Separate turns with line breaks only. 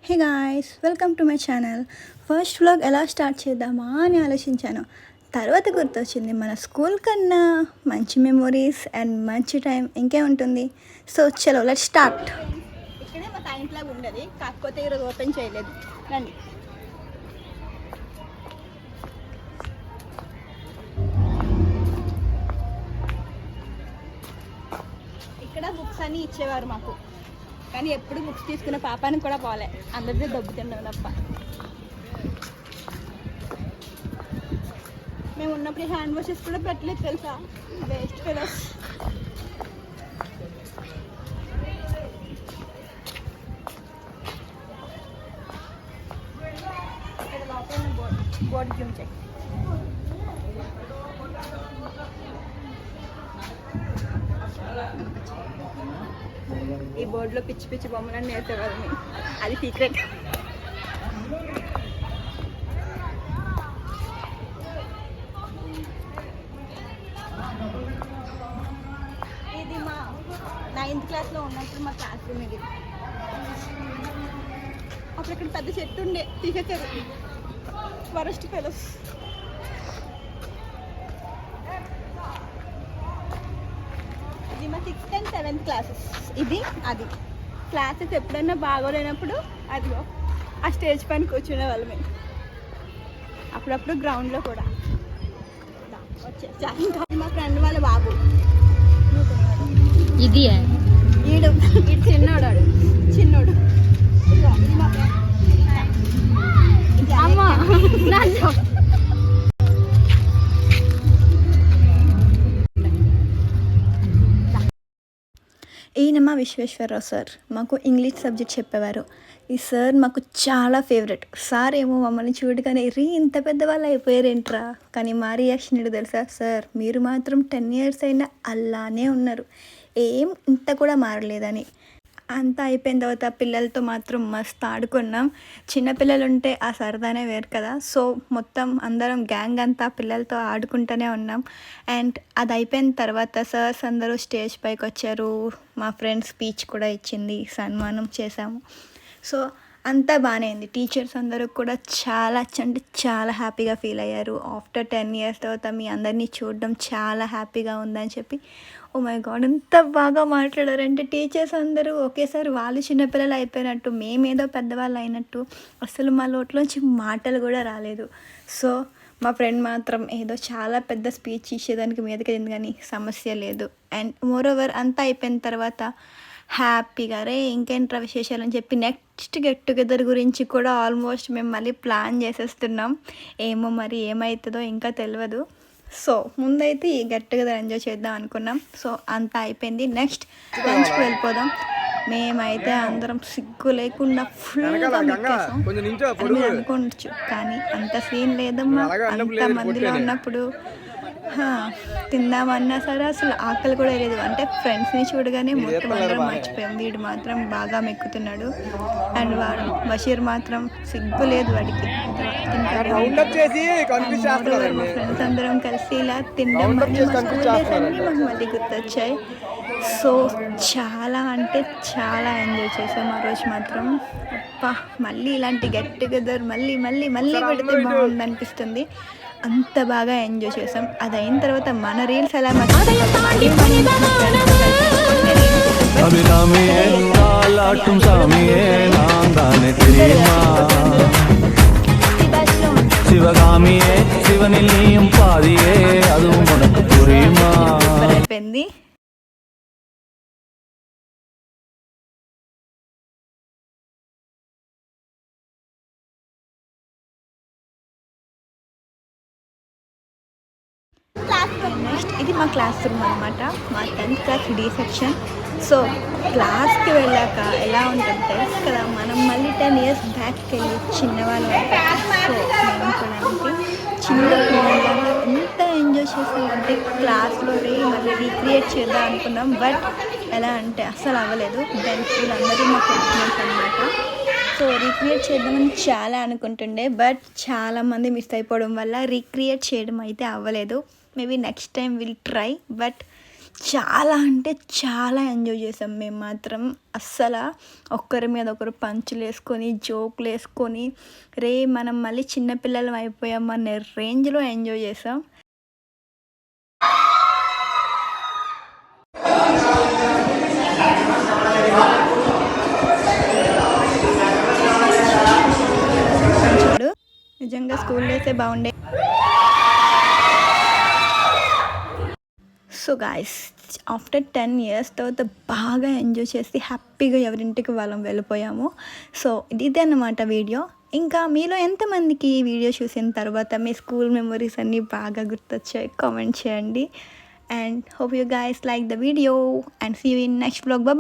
Hey guys, welcome to my channel. First vlog ఎలా start చేద్దామా అని ఆలోచించాను. తర్వాత గుర్తొచ్చింది మన స్కూల్ కన్నా మంచి మెమొరీస్ అండ్ మంచి టైం ఇంకే ఉంటుంది. సో చలో లెట్స్ స్టార్ట్. ఇక్కడే మా సైన్స్ లాగా ఉండదు, కాకపోతే ఈరోజు ఓపెన్ చేయలేదు. రండి. ఇక్కడ బుక్స్ అన్నీ ఇచ్చేవారు మాకు, కానీ ఎప్పుడు బుక్స్ తీసుకునే పాపానికి కూడా పోలే, అందరిదే దొబ్బుతుండవు తప్ప. మేము ఉన్నప్పుడు హ్యాండ్ వాషెస్ కూడా పెట్టలేదు తెలుసా, వేస్ట్ ఫెలోస్. ఇక్కడ లోపల బోర్డు జూమ్ చెక్. ఈ బోర్డులో పిచ్చి పిచ్చి బొమ్మలను నేర్చేవాళ్ళని, అది సీక్రెట్. ఇది మా 9th క్లాస్లో ఉన్నప్పుడు మా క్లాస్ రూమ్. ఇది అప్పుడు ఇక్కడ పెద్ద చెట్టు ఉండే, తీసేసారు. Worst fellows. ఇది మా 6th and 7th క్లాసెస్. ఇది అది క్లాసెస్ ఎప్పుడైనా బాగోలేనప్పుడు అదిగో ఆ స్టేజ్ పైన కూర్చునే వాళ్ళమే. అప్పుడప్పుడు గ్రౌండ్లో కూడా వచ్చే. మా ఫ్రెండ్ వాళ్ళ బాబు
ఇది
ఈడు చిన్నోడు. చిన్నోడు ఈయన మా విశ్వేశ్వరరావు సార్, మాకు ఇంగ్లీష్ సబ్జెక్ట్ చెప్పేవారు. ఈ సార్ మాకు చాలా ఫేవరెట్. సార్ ఏమో మమ్మల్ని చూడగానే ఇంత పెద్దవాళ్ళు అయిపోయారేంట్రా, కానీ మా రియాక్షన్ ఏంటో తెలుసా, సార్ మీరు మాత్రం 10 years అయినా అలానే ఉన్నారు, ఏం ఇంత కూడా మారలేదని. అంతా అయిపోయిన తర్వాత పిల్లలతో మాత్రం మస్తు ఆడుకున్నాం. చిన్నపిల్లలు ఉంటే ఆ సరదానే వేరు కదా. సో మొత్తం అందరం గ్యాంగ్ అంతా పిల్లలతో ఆడుకుంటూనే ఉన్నాం. అండ్ అది అయిపోయిన తర్వాత సార్స్ అందరూ స్టేజ్ పైకి వచ్చారు. మా ఫ్రెండ్ స్పీచ్ కూడా ఇచ్చింది, సన్మానం చేశాము. సో అంతా బాగానే అయింది. టీచర్స్ అందరూ కూడా చాలా అంటే చాలా హ్యాపీగా ఫీల్ అయ్యారు. ఆఫ్టర్ 10 years తర్వాత మీ అందరినీ చూడడం చాలా హ్యాపీగా ఉందని చెప్పి. ఓ మై గాడ్, ఎంత బాగా మాట్లాడారంటే టీచర్స్ అందరూ ఒకేసారి వాళ్ళు చిన్నపిల్లలు అయిపోయినట్టు, మేమేదో పెద్దవాళ్ళు అయినట్టు. అసలు మా నోట్లోంచి మాటలు కూడా రాలేదు. సో మా ఫ్రెండ్ మాత్రం ఏదో చాలా పెద్ద స్పీచ్ ఇచ్చేదానికి మీదకి వెళ్ళింది, కానీ సమస్య లేదు. అండ్ మోరోవర్ అంతా అయిపోయిన తర్వాత హ్యాపీగా ఇంకేంట్రా విశేషాలని చెప్పి నెక్స్ట్ గెట్ టుగెదర్ గురించి కూడా ఆల్మోస్ట్ మేము మళ్ళీ ప్లాన్ చేసేస్తున్నాం. ఏమో మరి ఏమవుతుందో ఇంకా తెలియదు. సో ముందైతే ఈ గెట్ టుగెదర్ ఎంజాయ్ చేద్దాం అనుకున్నాం. సో అంతా అయిపోయింది, నెక్స్ట్ లంచ్కి వెళ్ళిపోదాం. మేమైతే అందరం సిగ్గు లేకుండా ఫుల్గా మెక్కేసాం అని మీరు అనుకోవచ్చు, కానీ అంత సీన్ లేదమ్మా. అంత మందిలో ఉన్నప్పుడు తిందామన్నా సరే అసలు ఆకలి కూడా లేదు. అంటే ఫ్రెండ్స్ని చూడగానే మొత్తం అందరం మర్చిపోయాం. వీడు మాత్రం బాగా మెక్కుతున్నాడు. అండ్ వాడు బషీర్ మాత్రం సిగ్గు లేదు వాడికి, ఫ్రెండ్స్ అందరం కలిసి ఇలా తినడం మళ్ళీ మా స్కూల్ డేస్ అన్నీ మాకు మళ్ళీ గుర్తొచ్చాయి. సో చాలా అంటే చాలా ఎంజాయ్ చేసాం ఆ రోజు మాత్రం. అప్పా, మళ్ళీ ఇలాంటి గెట్ టుగెదర్ మళ్ళీ మళ్ళీ మళ్ళీ పెడితే బాగుంది అనిపిస్తుంది. అంత బాగా ఎంజాయ్ చేసాం. అది అయిన తర్వాత మన రీల్స్ ఎలా అయిపోయింది. నెక్స్ట్ ఇది మా క్లాస్ రూమ్ అనమాట, మా 10th class D section. So క్లాస్కి వెళ్ళాక ఎలా ఉంటుంది తెలుసు కదా, మనం మళ్ళీ 10 years బ్యాక్కి వెళ్ళి చిన్నవాళ్ళు అయిపోతాం. సో మేము కూడా చిన్న పిల్లలుగా ఎంత ఎంజాయ్ చేసామంటే క్లాస్లో మళ్ళీ రీక్రియేట్ చేద్దాం అనుకున్నాం. బట్ ఎలా అంటే అస్సలు అవ్వలేదు. 10th అందరూ మా క్లాస్మేట్స్ అనమాట. సో రీక్రియేట్ చేద్దామని చాలా అనుకుంటుండే, బట్ చాలామంది మిస్ అయిపోవడం వల్ల రీక్రియేట్ చేయడం అయితే అవ్వలేదు. Maybe next time will try. But చాలా అంటే చాలా ఎంజాయ్ చేసాం మేము మాత్రం. అస్సల ఒక్కరి మీద ఒకరు పంచులేసుకొని, జోకులేసుకొని, రే మనం మళ్ళీ చిన్న పిల్లలం అయిపోయాం అనే రేంజ్‌లో ఎంజాయ్ చేసాం. చూడు నిజంగా స్కూల్ డేసే బాగుండే. సో గాయ్స్, ఆఫ్టర్ 10 ఇయర్స్ తర్వాత బాగా ఎంజాయ్ చేసి హ్యాపీగా ఎవరింటికి వాళ్ళం వెళ్ళిపోయాము. సో ఇదే అన్నమాట వీడియో. ఇంకా మీలో ఎంతమందికి ఈ వీడియో చూసిన తర్వాత మీ స్కూల్ మెమరీస్ అన్నీ బాగా గుర్తొచ్చాయి కామెంట్ చేయండి. And hope you guys like the video and see you in next vlog.